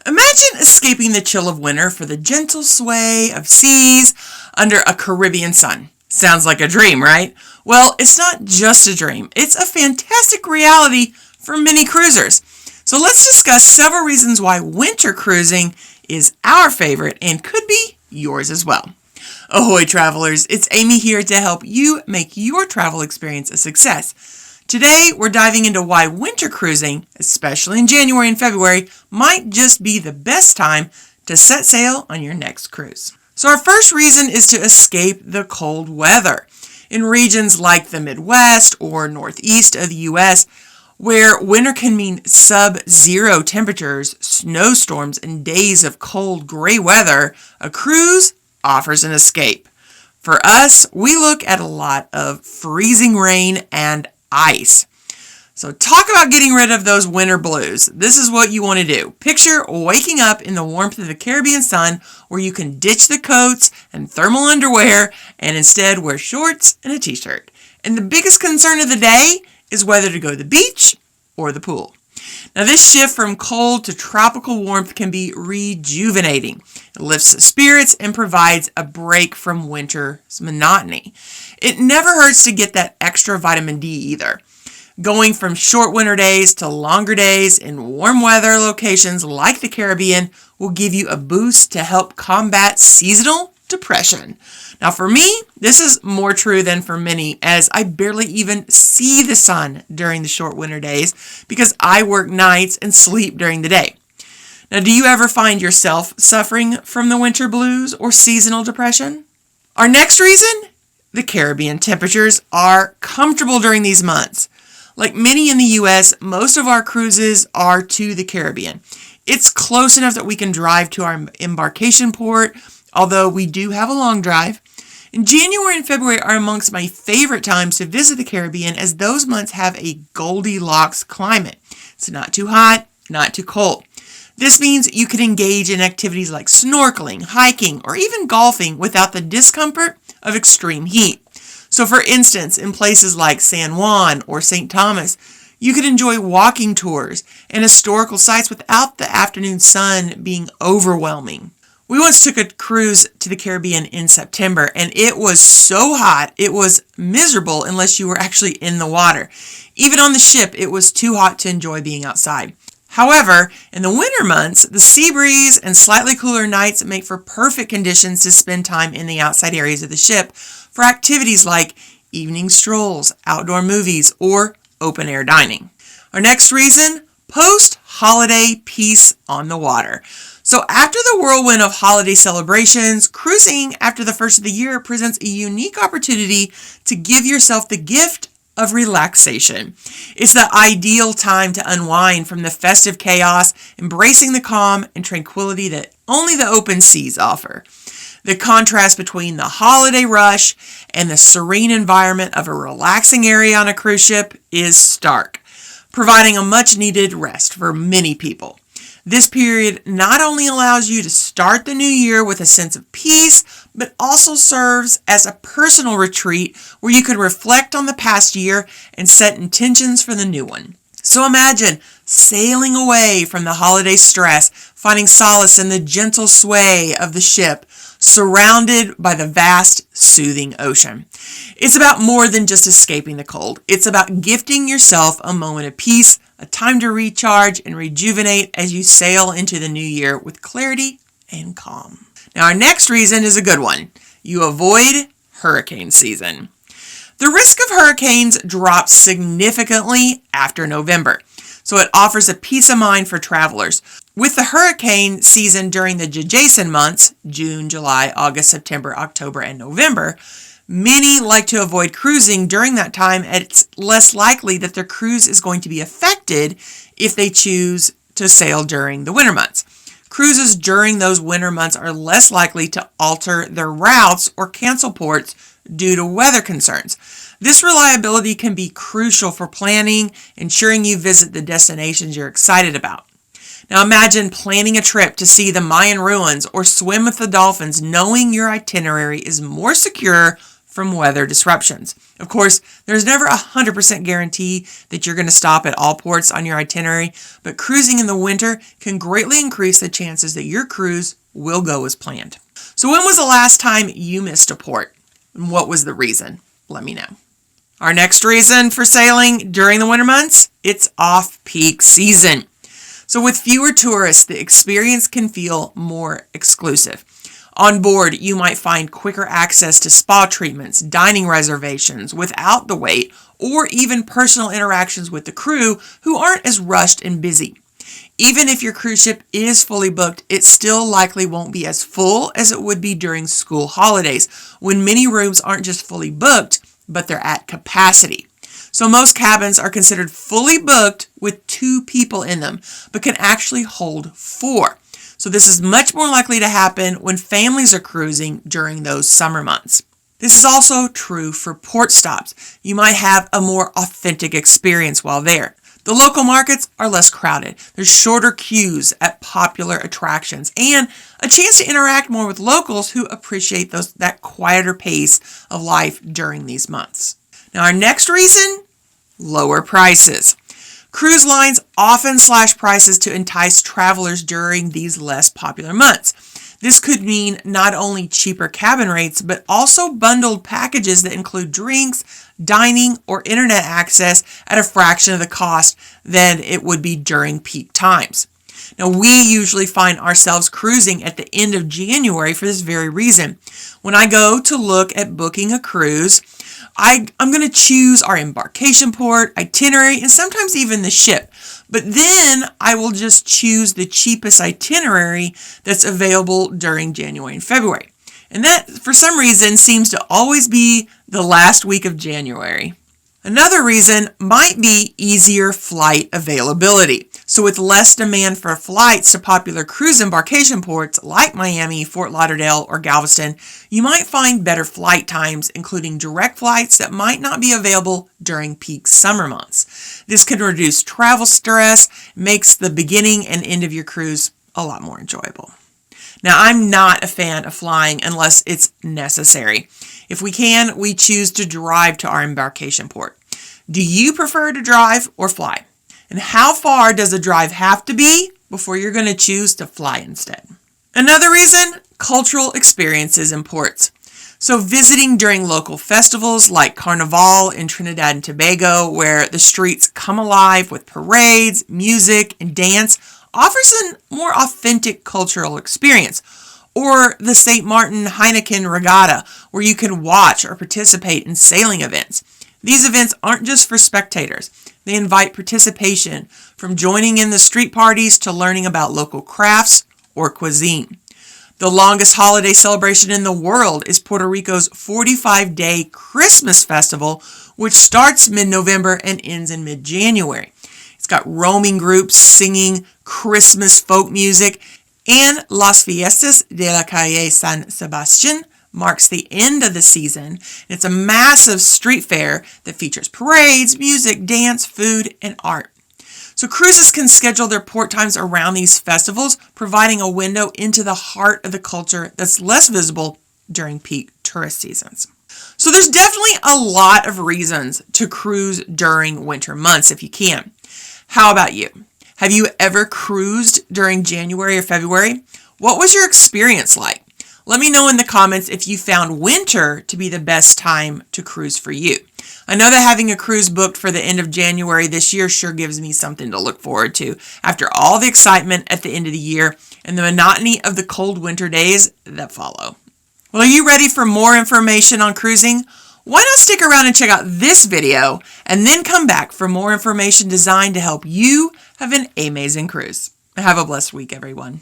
Imagine escaping the chill of winter for the gentle sway of seas under a Caribbean sun. Sounds like a dream, right? Well, it's not just a dream. It's a fantastic reality for many cruisers. So let's discuss several reasons why winter cruising is our favorite and could be yours as well. Ahoy travelers, it's Amy here to help you make your travel experience a success. Today, we're diving into why winter cruising, especially in January and February, might just be the best time to set sail on your next cruise. So our first reason is to escape the cold weather. In regions like the Midwest or Northeast of the U.S., where winter can mean sub-zero temperatures, snowstorms, and days of cold gray weather, a cruise offers an escape. For us, we look at a lot of freezing rain and ice. So talk about getting rid of those winter blues. This is what you want to do. Picture waking up in the warmth of the Caribbean sun where you can ditch the coats and thermal underwear and instead wear shorts and a t-shirt. And the biggest concern of the day is whether to go to the beach or the pool. Now this shift from cold to tropical warmth can be rejuvenating. It lifts the spirits and provides a break from winter's monotony. It never hurts to get that extra vitamin D either. Going from short winter days to longer days in warm weather locations like the Caribbean will give you a boost to help combat seasonal depression. Now for me, this is more true than for many, as I barely even see the sun during the short winter days because I work nights and sleep during the day. Now, do you ever find yourself suffering from the winter blues or seasonal depression? Our next reason, the Caribbean temperatures are comfortable during these months. Like many in the U.S., most of our cruises are to the Caribbean. It's close enough that we can drive to our embarkation port, although we do have a long drive. And January and February are amongst my favorite times to visit the Caribbean as those months have a Goldilocks climate. It's not too hot, not too cold. This means you can engage in activities like snorkeling, hiking, or even golfing without the discomfort of extreme heat. So for instance, in places like San Juan or St. Thomas, you could enjoy walking tours and historical sites without the afternoon sun being overwhelming. We once took a cruise to the Caribbean in September, and it was so hot, it was miserable unless you were actually in the water. Even on the ship, it was too hot to enjoy being outside. However, in the winter months, the sea breeze and slightly cooler nights make for perfect conditions to spend time in the outside areas of the ship for activities like evening strolls, outdoor movies, or open-air dining. Our next reason, post-holiday peace on the water. So after the whirlwind of holiday celebrations, cruising after the first of the year presents a unique opportunity to give yourself the gift of relaxation. It's the ideal time to unwind from the festive chaos, embracing the calm and tranquility that only the open seas offer. The contrast between the holiday rush and the serene environment of a relaxing area on a cruise ship is stark, providing a much-needed rest for many people. This period not only allows you to start the new year with a sense of peace, but also serves as a personal retreat where you can reflect on the past year and set intentions for the new one. So imagine sailing away from the holiday stress, finding solace in the gentle sway of the ship, surrounded by the vast, soothing ocean. It's about more than just escaping the cold. It's about gifting yourself a moment of peace, a time to recharge and rejuvenate as you sail into the new year with clarity and calm. Now, our next reason is a good one. You avoid hurricane season. The risk of hurricanes drops significantly after November, so it offers a peace of mind for travelers. With the hurricane season during the adjacent months, June, July, August, September, October, and November, many like to avoid cruising during that time, and it's less likely that their cruise is going to be affected if they choose to sail during the winter months. Cruises during those winter months are less likely to alter their routes or cancel ports due to weather concerns. This reliability can be crucial for planning, ensuring you visit the destinations you're excited about. Now imagine planning a trip to see the Mayan ruins or swim with the dolphins, knowing your itinerary is more secure from weather disruptions. Of course, there's never a 100% guarantee that you're going to stop at all ports on your itinerary, but cruising in the winter can greatly increase the chances that your cruise will go as planned. So when was the last time you missed a port? And what was the reason? Let me know. Our next reason for sailing during the winter months, it's off-peak season. So with fewer tourists, the experience can feel more exclusive. On board, you might find quicker access to spa treatments, dining reservations without the wait, or even personal interactions with the crew who aren't as rushed and busy. Even if your cruise ship is fully booked, it still likely won't be as full as it would be during school holidays, when many rooms aren't just fully booked, but they're at capacity. So most cabins are considered fully booked with 2 people in them, but can actually hold 4. So this is much more likely to happen when families are cruising during those summer months. This is also true for port stops. You might have a more authentic experience while there. The local markets are less crowded. There's shorter queues at popular attractions and a chance to interact more with locals who appreciate that quieter pace of life during these months. Now our next reason, lower prices. Cruise lines often slash prices to entice travelers during these less popular months. This could mean not only cheaper cabin rates, but also bundled packages that include drinks, dining, or internet access at a fraction of the cost than it would be during peak times. Now, we usually find ourselves cruising at the end of January for this very reason. When I go to look at booking a cruise, I'm going to choose our embarkation port, itinerary, and sometimes even the ship. But then I will just choose the cheapest itinerary that's available during January and February. And that, for some reason, seems to always be the last week of January. Another reason might be easier flight availability. So with less demand for flights to popular cruise embarkation ports like Miami, Fort Lauderdale, or Galveston, you might find better flight times, including direct flights that might not be available during peak summer months. This can reduce travel stress, makes the beginning and end of your cruise a lot more enjoyable. Now, I'm not a fan of flying unless it's necessary. If we can, we choose to drive to our embarkation port. Do you prefer to drive or fly? And how far does a drive have to be before you're going to choose to fly instead? Another reason, cultural experiences in ports. So visiting during local festivals like Carnival in Trinidad and Tobago, where the streets come alive with parades, music, and dance, offers a more authentic cultural experience. Or the St. Martin Heineken Regatta, where you can watch or participate in sailing events. These events aren't just for spectators. They invite participation, from joining in the street parties to learning about local crafts or cuisine. The longest holiday celebration in the world is Puerto Rico's 45-day Christmas festival, which starts mid-November and ends in mid-January. It's got roaming groups singing Christmas folk music, and Las Fiestas de la Calle San Sebastián marks the end of the season. It's a massive street fair that features parades, music, dance, food, and art. So cruises can schedule their port times around these festivals, providing a window into the heart of the culture that's less visible during peak tourist seasons. So there's definitely a lot of reasons to cruise during winter months if you can. How about you? Have you ever cruised during January or February? What was your experience like? Let me know in the comments if you found winter to be the best time to cruise for you. I know that having a cruise booked for the end of January this year sure gives me something to look forward to after all the excitement at the end of the year and the monotony of the cold winter days that follow. Well, are you ready for more information on cruising? Why not stick around and check out this video and then come back for more information designed to help you have an amazing cruise. Have a blessed week, everyone.